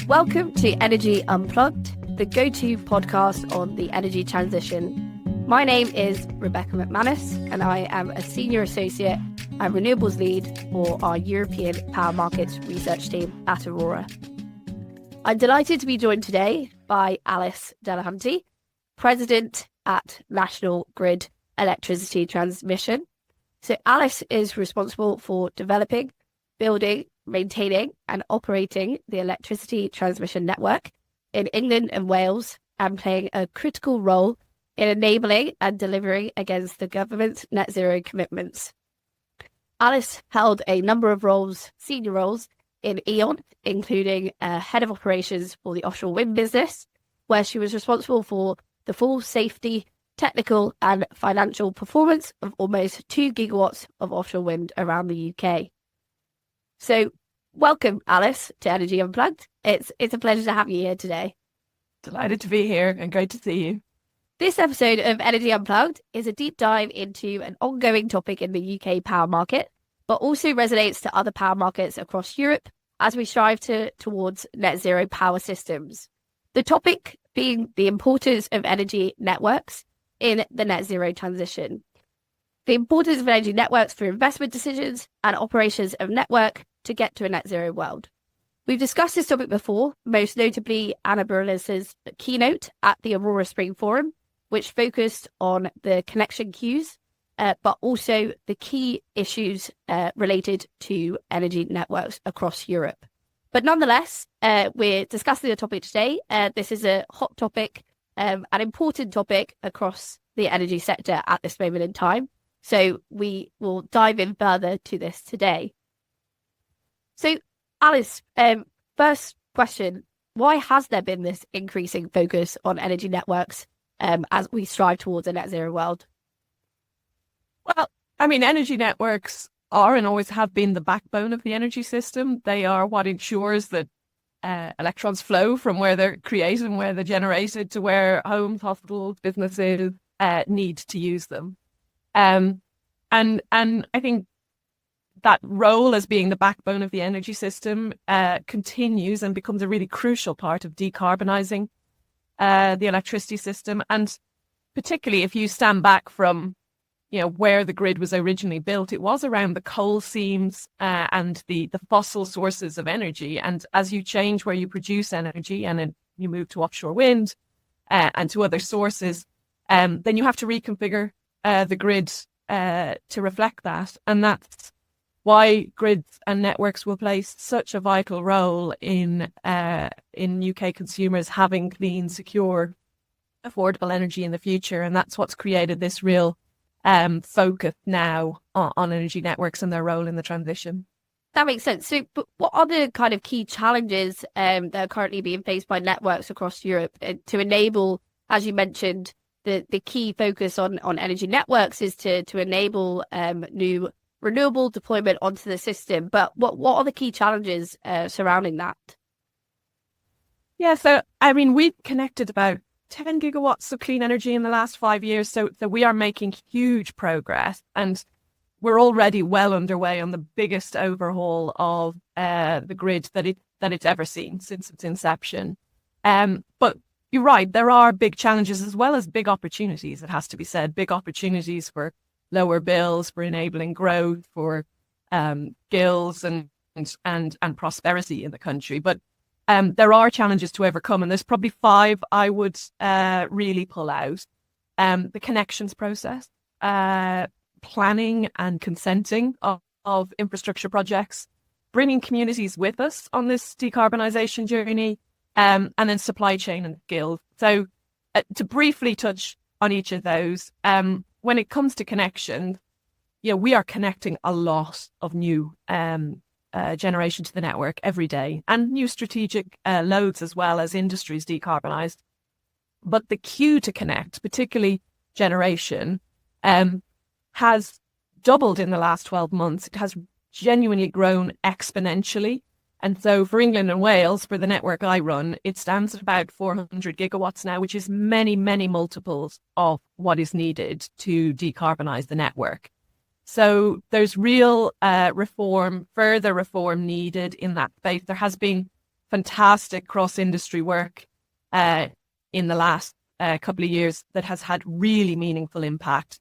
Welcome to Energy Unplugged, the go-to podcast on the energy transition. My name is Rebecca McManus, and I am a Senior Associate and Renewables Lead for our European Power Markets research team at Aurora. I'm delighted to be joined today by Alice Delahunty, President at National Grid Electricity Transmission. So Alice is responsible for developing, building, maintaining and operating the electricity transmission network in England and Wales, and playing a critical role in enabling and delivering against the government's net zero commitments. Alice held a number of roles, senior roles, in E.ON, including head of operations for the offshore wind business, where she was responsible for the full safety, technical and financial performance of almost 2 gigawatts of offshore wind around the UK. So welcome, Alice, to Energy Unplugged. It's a pleasure to have you here today. Delighted to be here and great to see you. This episode of Energy Unplugged is a deep dive into an ongoing topic in the UK power market, but also resonates to other power markets across Europe as we strive towards net zero power systems. The topic being the importance of energy networks in the net zero transition. The importance of energy networks for investment decisions and operations of network to get to a net zero world. We've discussed this topic before, most notably Anna Barillas's keynote at the Aurora Spring Forum, which focused on the connection queues, but also the key issues related to energy networks across Europe. But nonetheless, we're discussing the topic today. This is a hot topic, an important topic across the energy sector at this moment in time. So we will dive in further to this today. So, Alice, first question, why has there been this increasing focus on energy networks as we strive towards a net zero world? Well, I mean, energy networks are and always have been the backbone of the energy system. They are what ensures that electrons flow from where they're created and where they're generated to where homes, hospitals, businesses need to use them. And I think that role as being the backbone of the energy system continues and becomes a really crucial part of decarbonising the electricity system. And particularly if you stand back from, where the grid was originally built, it was around the coal seams and the fossil sources of energy. And as you change where you produce energy and then you move to offshore wind and to other sources, then you have to reconfigure the grid to reflect that. And that's why grids and networks will play such a vital role in UK consumers having clean, secure, affordable energy in the future. And that's what's created this real focus now on energy networks and their role in the transition. That makes sense. So, but what are the kind of key challenges that are currently being faced by networks across Europe to enable, as you mentioned, the key focus on energy networks is to enable new renewable deployment onto the system. But what are the key challenges surrounding that? Yeah, so I mean, we've connected about 10 gigawatts of clean energy in the last 5 years. So we are making huge progress, and we're already well underway on the biggest overhaul of the grid that it's ever seen since its inception. But you're right, there are big challenges as well as big opportunities, it has to be said. Big opportunities for lower bills, for enabling growth, for skills and prosperity in the country. But there are challenges to overcome, and there's probably 5 I would really pull out. The connections process, planning and consenting of infrastructure projects, bringing communities with us on this decarbonisation journey, and then supply chain and skills. So to briefly touch on each of those, when it comes to connections, we are connecting a lot of new generation to the network every day, and new strategic loads as well as industries decarbonise. But the queue to connect, particularly generation, has doubled in the last 12 months. It has genuinely grown exponentially. And so for England and Wales, for the network I run, it stands at about 400 gigawatts now, which is many, many multiples of what is needed to decarbonise the network. So there's real further reform needed in that space. There has been fantastic cross-industry work in the last couple of years that has had really meaningful impact,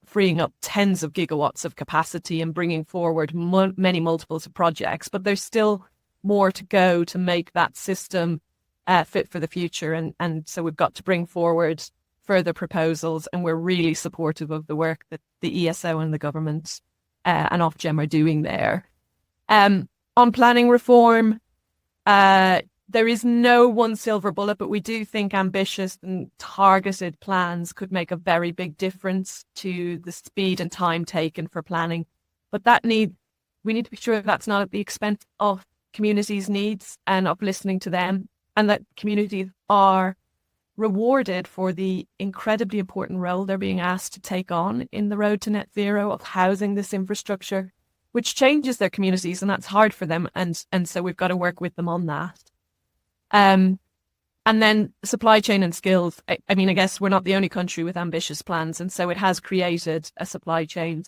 freeing up tens of gigawatts of capacity and bringing forward many multiples of projects. But there's still more to go to make that system fit for the future. And so we've got to bring forward further proposals, and we're really supportive of the work that the ESO and the government and Ofgem are doing there. On planning reform, there is no one silver bullet, but we do think ambitious and targeted plans could make a very big difference to the speed and time taken for planning. But we need to be sure that's not at the expense of communities' needs and of listening to them, and that communities are rewarded for the incredibly important role they're being asked to take on in the road to net zero of housing this infrastructure, which changes their communities, and that's hard for them. And so we've got to work with them on that. And then supply chain and skills. I guess we're not the only country with ambitious plans, and so it has created a supply chain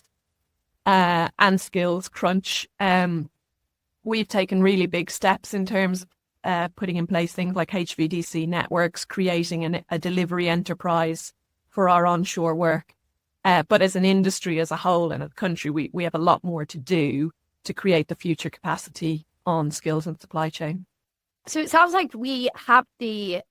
and skills crunch. We've taken really big steps in terms of putting in place things like HVDC networks, creating a delivery enterprise for our onshore work. But as an industry as a whole and a country, we have a lot more to do to create the future capacity on skills and supply chain. So it sounds like we have the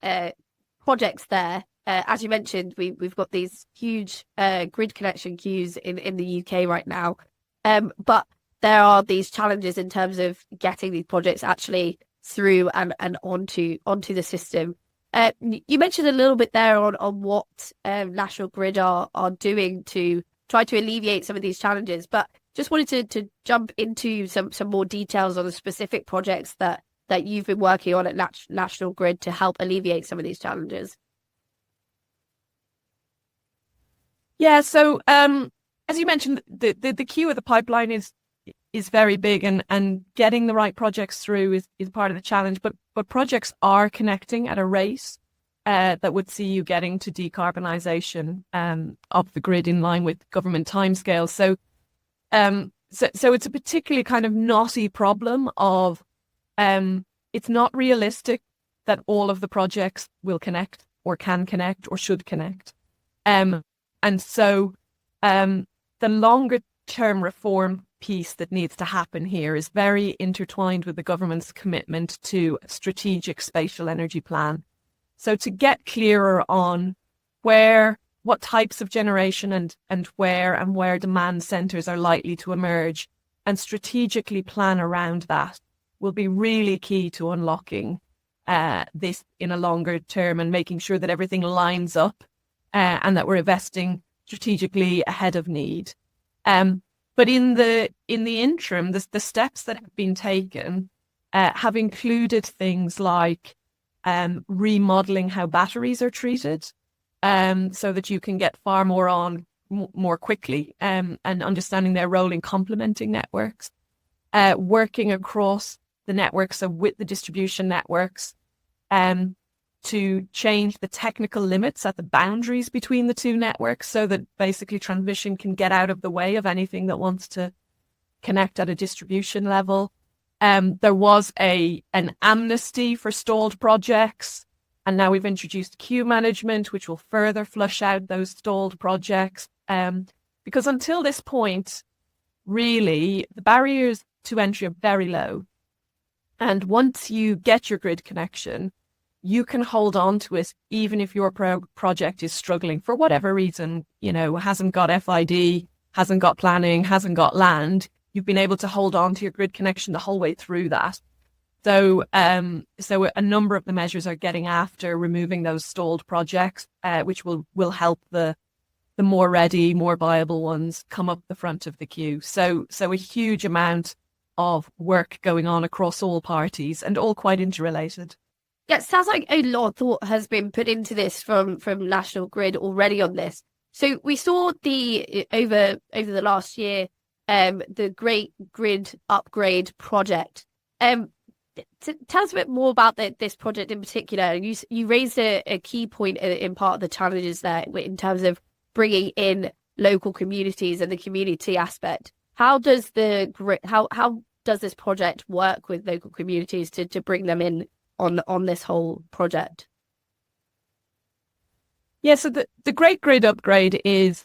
projects there. As you mentioned, we've got these huge grid connection queues in the UK right now. But there are these challenges in terms of getting these projects actually through and onto the system. You mentioned a little bit there on what National Grid are doing to try to alleviate some of these challenges, but just wanted to jump into some more details on the specific projects that you've been working on at National Grid to help alleviate some of these challenges. Yeah, so as you mentioned, the queue of the pipeline is very big, and getting the right projects through is part of the challenge. But projects are connecting at a rate that would see you getting to decarbonisation of the grid in line with government timescales. So it's a particularly kind of knotty problem of it's not realistic that all of the projects will connect or can connect or should connect. And so the longer term reform piece that needs to happen here is very intertwined with the government's commitment to a strategic spatial energy plan. So to get clearer on what types of generation and where demand centres are likely to emerge, and strategically plan around that, will be really key to unlocking this in a longer term and making sure that everything lines up and that we're investing strategically ahead of need. But in the interim, the steps that have been taken have included things like remodeling how batteries are treated, so that you can get far more on more quickly, and understanding their role in complementing networks, working across the networks, so with the distribution networks, to change the technical limits at the boundaries between the two networks, so that basically transmission can get out of the way of anything that wants to connect at a distribution level. There was an amnesty for stalled projects, and now we've introduced queue management, which will further flush out those stalled projects. Because until this point, really, the barriers to entry are very low. And once you get your grid connection, you can hold on to it even if your project is struggling for whatever reason, hasn't got FID, hasn't got planning, hasn't got land. You've been able to hold on to your grid connection the whole way through that. So a number of the measures are getting after removing those stalled projects, which will help the more ready, more viable ones come up the front of the queue. So a huge amount of work going on across all parties and all quite interrelated. Yeah, it sounds like a lot of thought has been put into this from National Grid already on this. So we saw over the last year, the Great Grid Upgrade project. Tell us a bit more about this project in particular. You raised a key point in part of the challenges there in terms of bringing in local communities and the community aspect. How does the grid, how does this project work with local communities to bring them in on this whole project? Yeah, so the Great Grid Upgrade is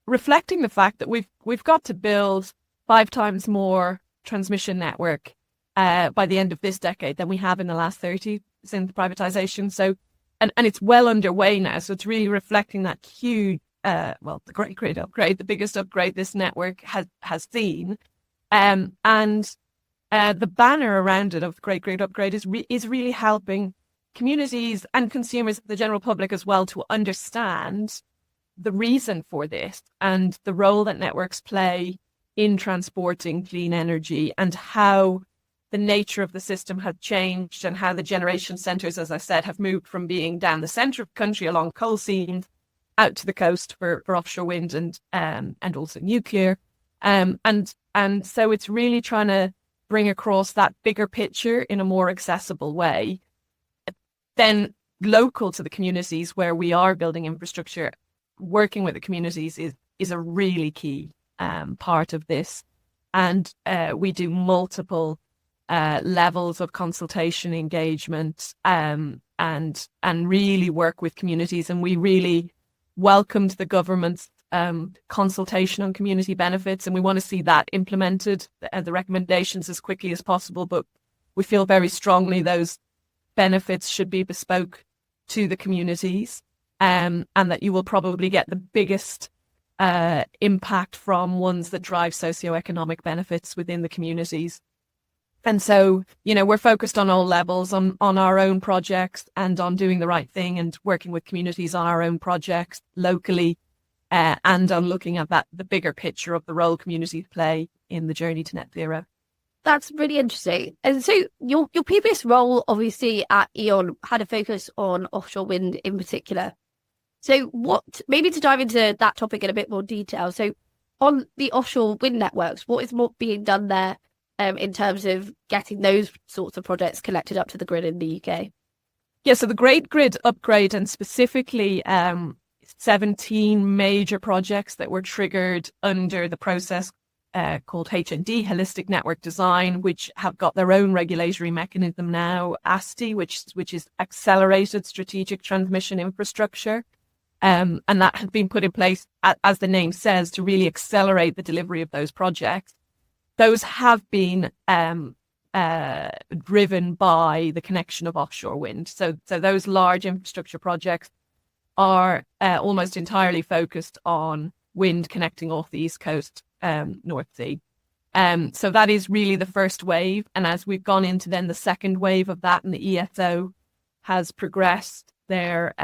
reflecting the fact that we've got to build 5 times more transmission network by the end of this decade than we have in the last 30 since privatization. So, and it's well underway now. So it's really reflecting that huge, the Great Grid Upgrade, the biggest upgrade this network has seen. And the banner around it of the Great Grid Upgrade is really helping communities and consumers, the general public as well, to understand the reason for this and the role that networks play in transporting clean energy, and how the nature of the system has changed, and how the generation centres, as I said, have moved from being down the centre of the country along coal seams out to the coast for offshore wind and also nuclear. And so it's really trying to bring across that bigger picture in a more accessible way. Then local to the communities where we are building infrastructure, working with the communities is a really key part of this. And we do multiple levels of consultation engagement and really work with communities. And we really welcomed the government's consultation on community benefits, and we want to see that implemented, the recommendations, as quickly as possible. But we feel very strongly those benefits should be bespoke to the communities, and that you will probably get the biggest impact from ones that drive socioeconomic benefits within the communities. And so, we're focused on all levels, on our own projects and on doing the right thing and working with communities on our own projects locally, and on looking at the bigger picture of the role communities play in the journey to net zero. That's really interesting. And so your previous role, obviously, at E.ON had a focus on offshore wind in particular. So maybe to dive into that topic in a bit more detail. So on the offshore wind networks, what is more being done there in terms of getting those sorts of projects connected up to the grid in the UK? Yeah, so the Great Grid Upgrade, and specifically 17 major projects that were triggered under the process called HND, Holistic Network Design, which have got their own regulatory mechanism now, ASTI, which is Accelerated Strategic Transmission Infrastructure. And that has been put in place, as the name says, to really accelerate the delivery of those projects. Those have been driven by the connection of offshore wind. So those large infrastructure projects are almost entirely focused on wind connecting off the East Coast, North Sea. So that is really the first wave. And as we've gone into then the second wave of that, and the ESO has progressed their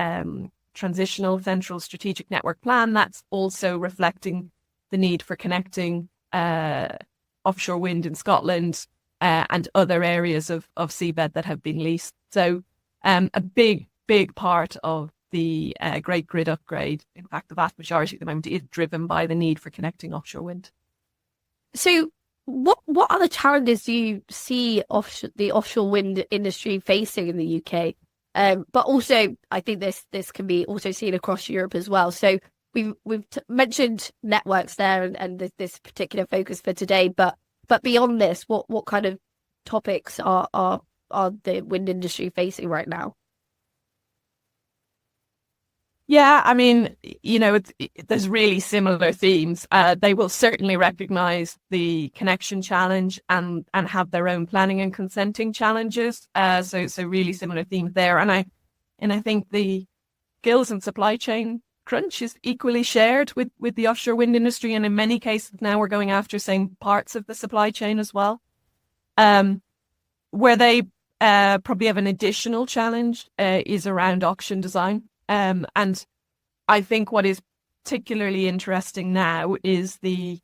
transitional central strategic network plan, that's also reflecting the need for connecting offshore wind in Scotland and other areas of seabed that have been leased. So a big part of the Great Grid Upgrade, in fact, the vast majority at the moment, is driven by the need for connecting offshore wind. So what other challenges do you see the offshore wind industry facing in the UK? But also, I think this can be also seen across Europe as well. So we've mentioned networks there and this particular focus for today. But beyond this, what kind of topics are the wind industry facing right now? Yeah, I mean, there's really similar themes. They will certainly recognise the connection challenge and have their own planning and consenting challenges. So really similar themes there. And I think the skills and supply chain crunch is equally shared with the offshore wind industry. And in many cases now we're going after same parts of the supply chain as well. Where they probably have an additional challenge is around auction design. And I think what is particularly interesting now is the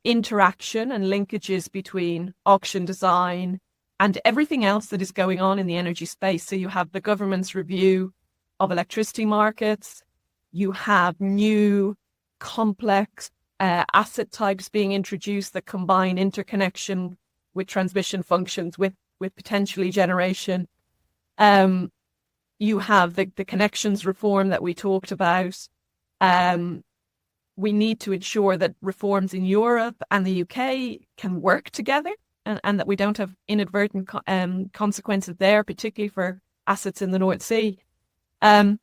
interaction and linkages between auction design and everything else that is going on in the energy space. So you have the government's review of electricity markets. You have new complex asset types being introduced that combine interconnection with transmission functions with potentially generation. You have the connections reform that we talked about. we need to ensure that reforms in Europe and the UK can work together, and that we don't have inadvertent consequences there, particularly for assets in the North Sea. And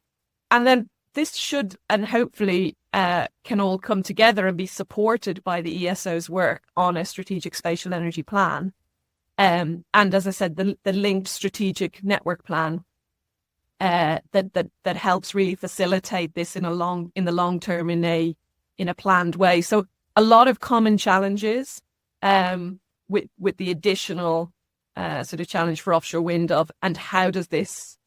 then this should, and hopefully can all come together and be supported by the ESO's work on a strategic spatial energy plan. And as I said, the linked strategic network plan that helps really facilitate this in the long term in a planned way. So a lot of common challenges with the additional sort of challenge for offshore wind and how does this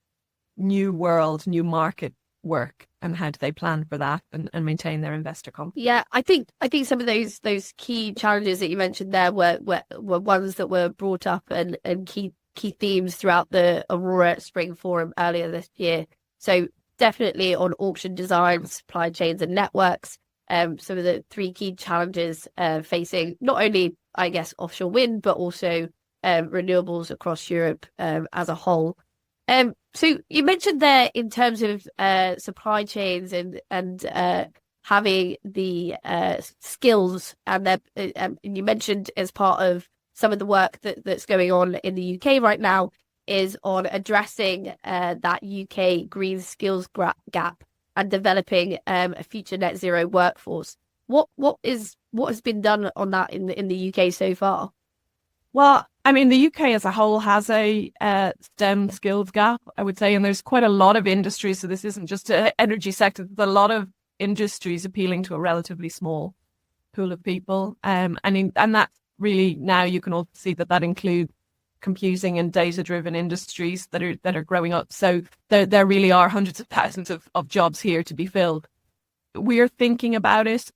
new market work, and how do they plan for that and maintain their investor confidence? Yeah, I think some of those key challenges that you mentioned there were ones that were brought up and key themes throughout the Aurora Spring Forum earlier this year. So definitely on auction design, supply chains and networks, some of the three key challenges facing not only, I guess, offshore wind, but also renewables across Europe as a whole. So you mentioned there in terms of supply chains and having the skills, and you mentioned as part of some of the work that's going on in the UK right now is on addressing that UK green skills gap and developing a future net zero workforce. What has been done on that in the UK so far? Well, I mean, the UK as a whole has a STEM skills gap, I would say, and there's quite a lot of industries. So this isn't just an energy sector. There's a lot of industries appealing to a relatively small pool of people. And that really now you can also see that includes computing and data-driven industries that are growing up. So there really are hundreds of thousands of jobs here to be filled. We are thinking about it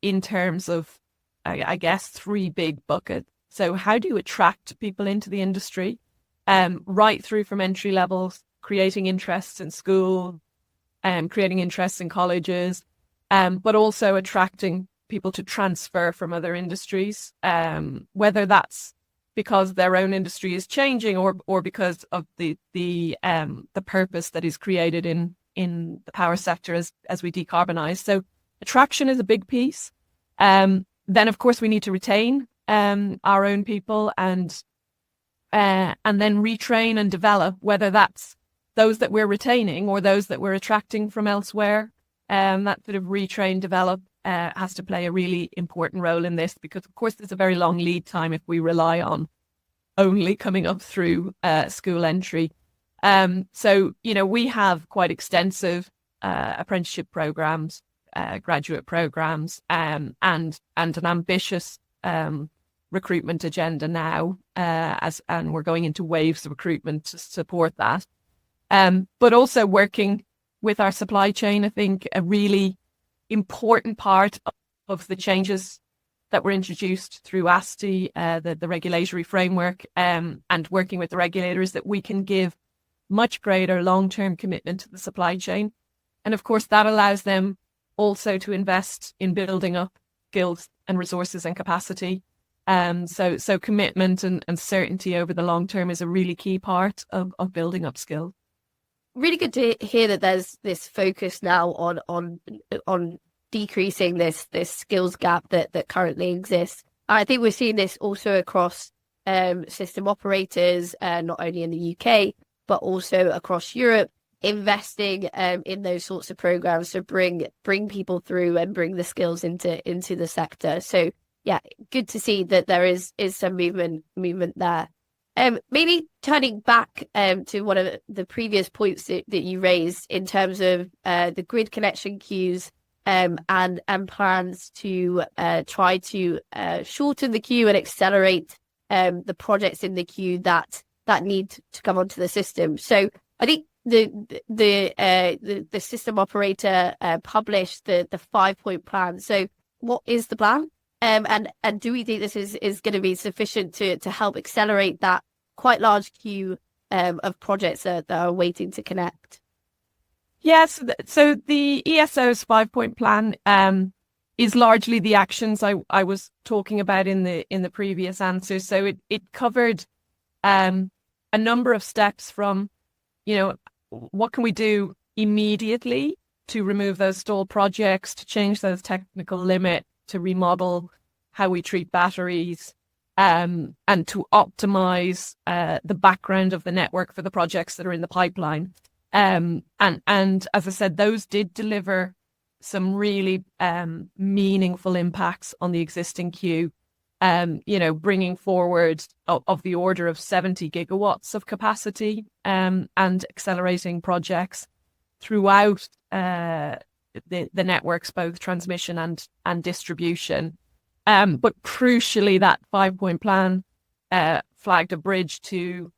in terms of, I guess, three big buckets. So how do you attract people into the industry, right through from entry levels, creating interests in school, creating interests in colleges, but also attracting people to transfer from other industries, whether that's because their own industry is changing or because of the purpose that is created in the power sector as we decarbonize. So attraction is a big piece. Then, of course, we need to retain our own people and then retrain and develop, whether that's those that we're retaining or those that we're attracting from elsewhere. That sort of retrain, develop has to play a really important role in this, because of course there's a very long lead time if we rely on only coming up through school entry. So, we have quite extensive apprenticeship programs, graduate programs, and an ambitious recruitment agenda now, and we're going into waves of recruitment to support that. But also working with our supply chain, I think a really important part of the changes that were introduced through ASTI, the regulatory framework, and working with the regulators, that we can give much greater long-term commitment to the supply chain. And of course, that allows them also to invest in building up skills and resources and capacity. So commitment and certainty over the long term is a really key part of building up skills. Really good to hear that there's this focus now on decreasing this skills gap that currently exists. I think we're seeing this also across system operators, not only in the UK, but also across Europe, investing in those sorts of programs to bring people through and bring the skills into the sector. So yeah, good to see that there is some movement there. Maybe turning back to one of the previous points that you raised in terms of the grid connection queues and plans to try to shorten the queue and accelerate the projects in the queue that need to come onto the system. So I think the system operator published the 5-point plan. So what is the plan? And do we think this is going to be sufficient to help accelerate that quite large queue of projects that are waiting to connect? Yes. So the ESO's 5-point plan is largely the actions I was talking about in the previous answer. So it covered a number of steps from, what can we do immediately to remove those stalled projects, to change those technical limits, to remodel how we treat batteries, and to optimize the background of the network for the projects that are in the pipeline. And as I said, those did deliver some really meaningful impacts on the existing queue, bringing forward of the order of 70 gigawatts of capacity, and accelerating projects throughout the networks, both transmission and distribution. But crucially, that 5-point plan flagged a bridge to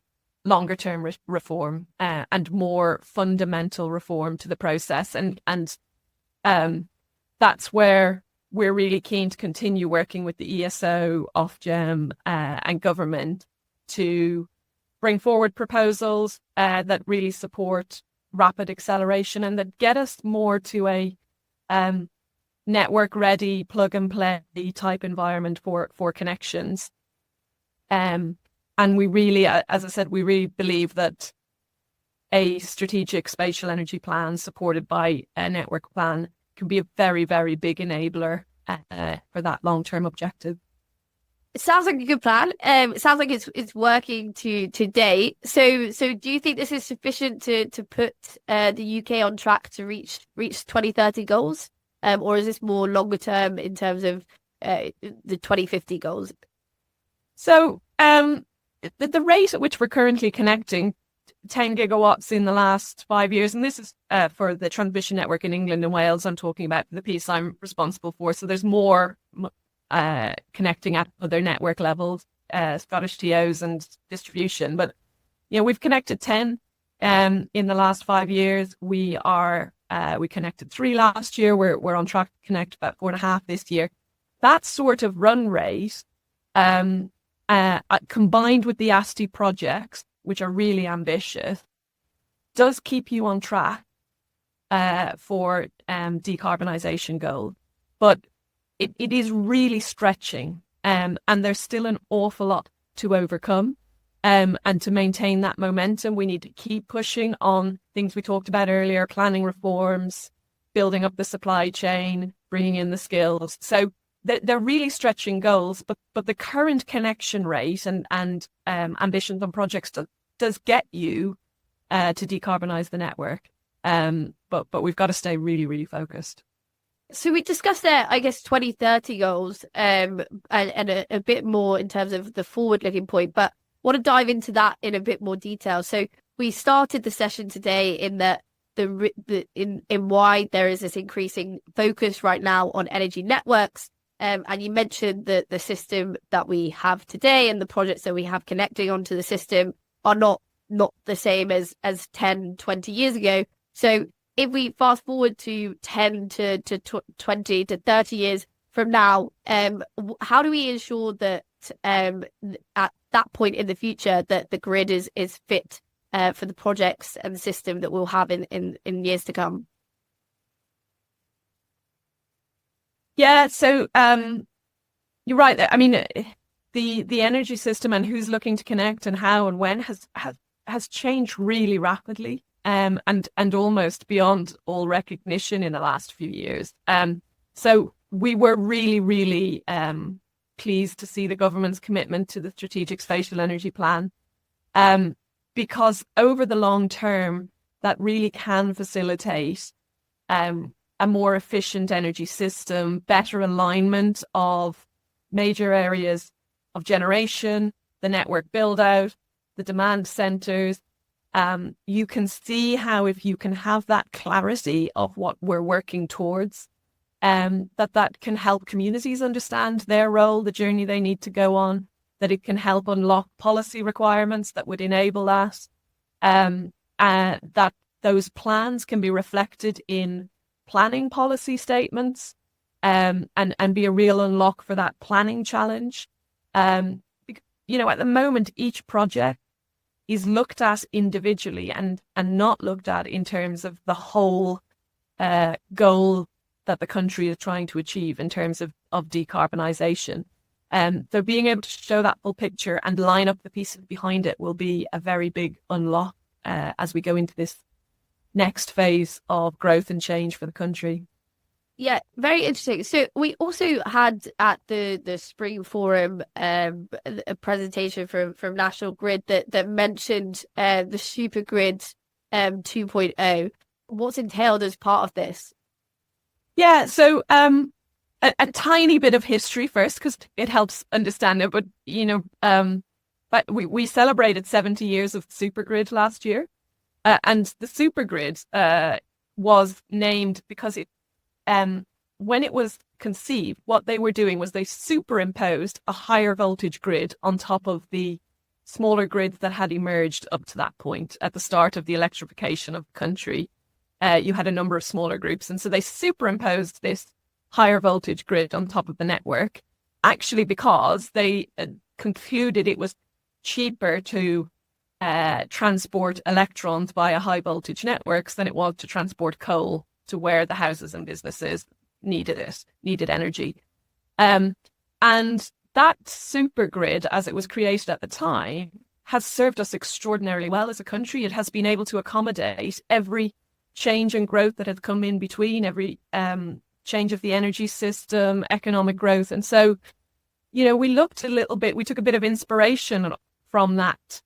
longer term reform and more fundamental reform to the process. And that's where we're really keen to continue working with the ESO, Ofgem, and government to bring forward proposals that really support rapid acceleration and that get us more to a network ready, plug and play type environment for connections. And we really, as I said, we really believe that a strategic spatial energy plan supported by a network plan can be a very, very big enabler for that long-term objective. It sounds like a good plan. It sounds like it's working to date. So do you think this is sufficient to put the UK on track to reach 2030 goals? Or is this more longer term in terms of the 2050 goals? So the rate at which we're currently connecting 10 gigawatts in the last 5 years, and this is for the transmission network in England and Wales, I'm talking about the piece I'm responsible for. So there's more connecting at other network levels, Scottish TOs and distribution. But, we've connected 10 in the last 5 years. We connected 3 last year. We're on track to connect about 4.5 this year. That sort of run rate, combined with the ASTI projects, which are really ambitious, does keep you on track for decarbonisation goals. But it is really stretching, and there's still an awful lot to overcome. And to maintain that momentum, we need to keep pushing on things we talked about earlier, planning reforms, building up the supply chain, bringing in the skills. So they're really stretching goals, but the current connection rate and ambitions on projects does get you to decarbonise the network. But we've got to stay really, really focused. So we discussed there, I guess, 2030 goals and a bit more in terms of the forward-looking point, but want to dive into that in a bit more detail. So we started the session today in that in why there is this increasing focus right now on energy networks. And you mentioned that the system that we have today and the projects that we have connecting onto the system are not the same as 10, 20 years ago. So if we fast forward to 10 to 20 to 30 years from now, how do we ensure that at that point in the future that the grid is fit for the projects and the system that we'll have in years to come? Yeah, so you're right. I mean, the energy system and who's looking to connect and how and when has changed really rapidly, and almost beyond all recognition in the last few years. So we were really, really pleased to see the government's commitment to the strategic spatial energy plan, because over the long term, that really can facilitate a more efficient energy system, better alignment of major areas of generation, the network build out, the demand centres. You can see how if you can have that clarity of what we're working towards, that can help communities understand their role, the journey they need to go on, that it can help unlock policy requirements that would enable that, that those plans can be reflected in planning policy statements, and be a real unlock for that planning challenge. At the moment, each project is looked at individually and not looked at in terms of the whole goal that the country is trying to achieve in terms of decarbonisation. So being able to show that full picture and line up the pieces behind it will be a very big unlock as we go into this next phase of growth and change for the country. Yeah, very interesting. So we also had at the Spring Forum a presentation from National Grid that mentioned the Super Grid 2.0. What's entailed as part of this? Yeah, so a tiny bit of history first, because it helps understand it. But but we celebrated 70 years of Supergrid last year, and the Supergrid was named because it when it was conceived, what they were doing was they superimposed a higher voltage grid on top of the smaller grids that had emerged up to that point at the start of the electrification of the country. You had a number of smaller groups, and so they superimposed this higher voltage grid on top of the network, actually because they concluded it was cheaper to transport electrons via high voltage networks than it was to transport coal to where the houses and businesses needed energy. And that super grid, as it was created at the time, has served us extraordinarily well as a country. It has been able to accommodate every change and growth that has come in between, every change of the energy system, economic growth. And so, we looked a little bit, we took a bit of inspiration from that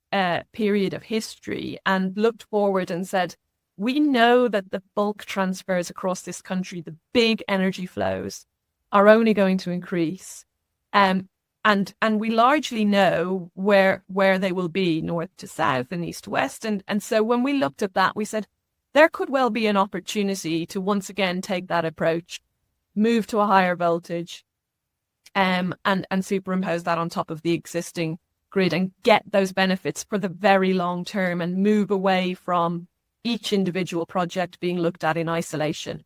period of history and looked forward and said, we know that the bulk transfers across this country, the big energy flows, are only going to increase. And we largely know where they will be, north to south and east to west. And so when we looked at that, we said, there could well be an opportunity to once again take that approach, move to a higher voltage, and superimpose that on top of the existing grid and get those benefits for the very long term and move away from each individual project being looked at in isolation.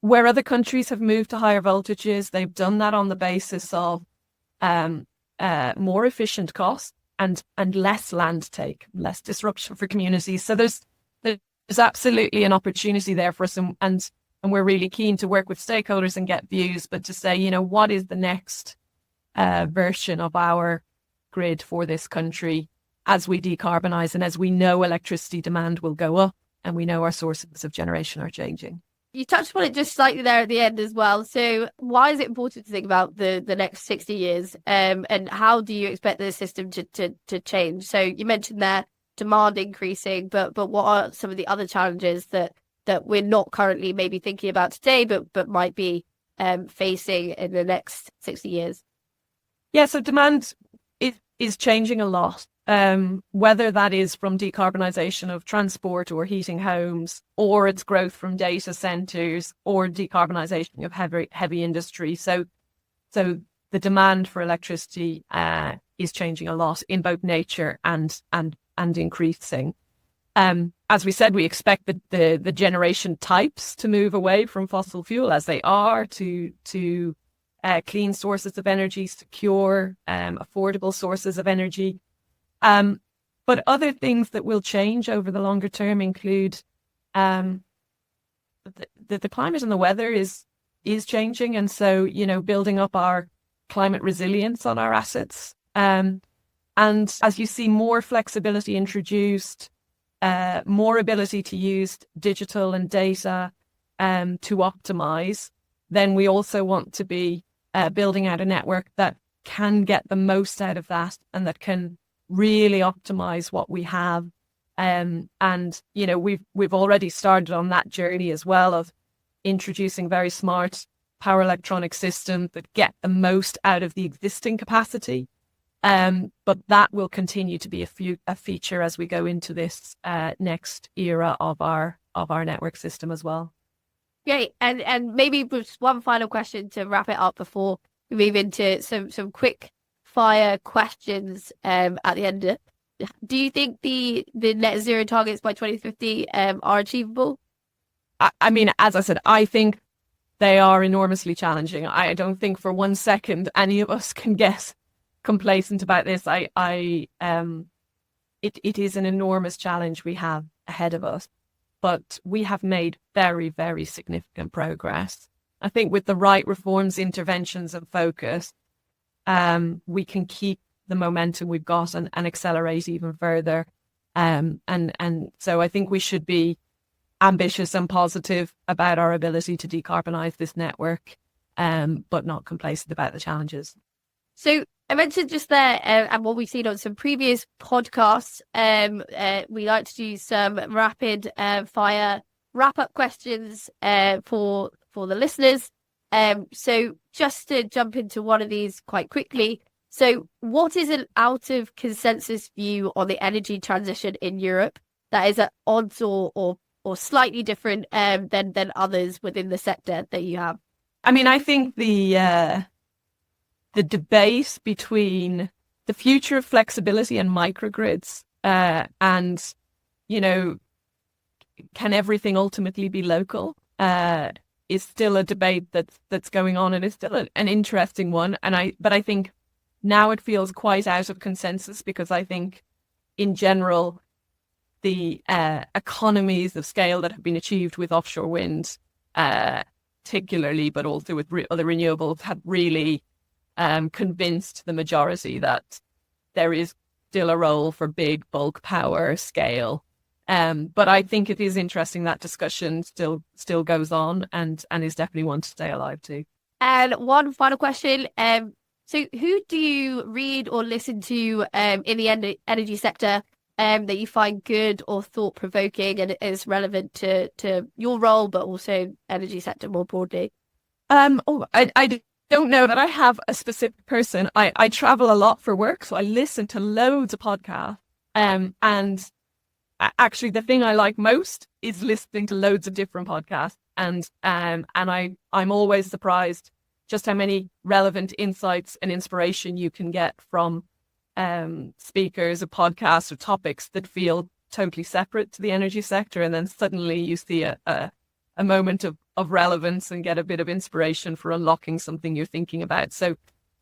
Where other countries have moved to higher voltages, they've done that on the basis of more efficient costs and less land take, less disruption for communities. So there's absolutely an opportunity there for us, and we're really keen to work with stakeholders and get views, but to say, what is the next version of our grid for this country as we decarbonize and as we know electricity demand will go up and we know our sources of generation are changing. You touched on it just slightly there at the end as well. So why is it important to think about the next 60 years and how do you expect the system to change? So you mentioned there demand increasing, but what are some of the other challenges that we're not currently maybe thinking about today, but might be facing in the next 60 years? Yeah, so demand is changing a lot. Whether that is from decarbonisation of transport or heating homes, or it's growth from data centres, or decarbonisation of heavy industry. So the demand for electricity is changing a lot in both nature and increasing. As we said, we expect the generation types to move away from fossil fuel as they are to clean sources of energy, secure, affordable sources of energy. But other things that will change over the longer term include the climate and the weather is changing. And so, building up our climate resilience on our assets. And as you see more flexibility introduced, more ability to use digital and data to optimize, then we also want to be building out a network that can get the most out of that and that can really optimize what we have. And we've already started on that journey as well of introducing very smart power electronic systems that get the most out of the existing capacity. But that will continue to be a feature as we go into this next era of our network system as well. Great. And maybe just one final question to wrap it up before we move into some quick fire questions at the end. Do you think the net zero targets by 2050 are achievable? I mean, as I said, I think they are enormously challenging. I don't think for one second any of us can get complacent about this. It is an enormous challenge we have ahead of us, but we have made very, very significant progress. I think with the right reforms, interventions and focus, we can keep the momentum we've got and accelerate even further. And so I think we should be ambitious and positive about our ability to decarbonise this network, but not complacent about the challenges. So I mentioned just there, and what we've seen on some previous podcasts, we like to do some rapid fire wrap-up questions for the listeners. So just to jump into one of these quite quickly. So what is an out of consensus view on the energy transition in Europe that is at odds or slightly different than others within the sector that you have? I mean, I think the debate between the future of flexibility and microgrids and, you know, can everything ultimately be local is still a debate that's going on, and it's still an interesting one. But I think now it feels quite out of consensus, because I think in general the economies of scale that have been achieved with offshore wind, particularly, but also with other renewables, have really convinced the majority that there is still a role for big bulk power scale. But I think it is interesting that discussion still goes on and is definitely one to stay alive to. And one final question. So who do you read or listen to in the energy sector that you find good or thought-provoking and is relevant to your role, but also energy sector more broadly? I don't know that I have a specific person. I travel a lot for work, so I listen to loads of podcasts. And actually, the thing I like most is listening to loads of different podcasts. And I'm always surprised just how many relevant insights and inspiration you can get from speakers or podcasts or topics that feel totally separate to the energy sector. And then suddenly you see a moment of relevance and get a bit of inspiration for unlocking something you're thinking about. So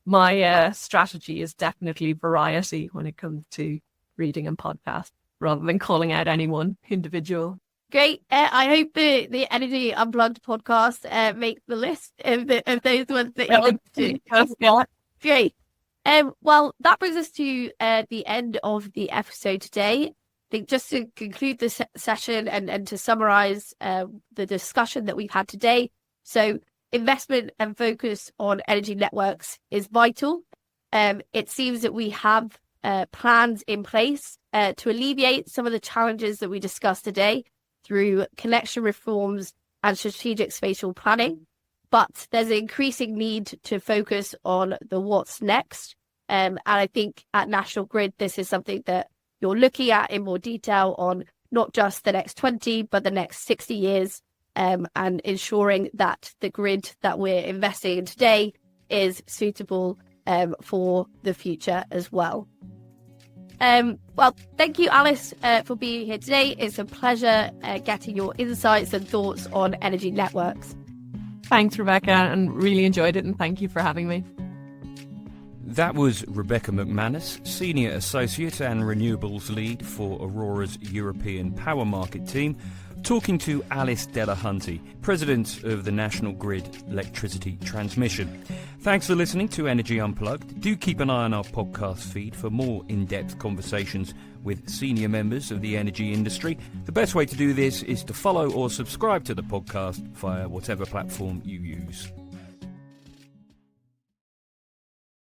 my strategy is definitely variety when it comes to reading and podcasts, rather than calling out any one individual. Great. I hope the Energy Unplugged podcast makes the list of those ones that you want to. Great. Well, that brings us to the end of the episode today. I think just to conclude this session and to summarise the discussion that we've had today. So investment and focus on energy networks is vital. It seems that we have plans in place to alleviate some of the challenges that we discussed today through connection reforms and strategic spatial planning. But there's an increasing need to focus on the what's next. And I think at National Grid, this is something that you're looking at in more detail on not just the next 20, but the next 60 years, and ensuring that the grid that we're investing in today is suitable for the future as well. Well, thank you, Alice, for being here today. It's a pleasure getting your insights and thoughts on energy networks. Thanks, Rebecca, and really enjoyed it, and thank you for having me. That was Rebecca McManus, Senior Associate and Renewables Lead for Aurora's European Power Market team, talking to Alice Delahunty, President of the National Grid Electricity Transmission. Thanks for listening to Energy Unplugged. Do keep an eye on our podcast feed for more in-depth conversations with senior members of the energy industry. The best way to do this is to follow or subscribe to the podcast via whatever platform you use.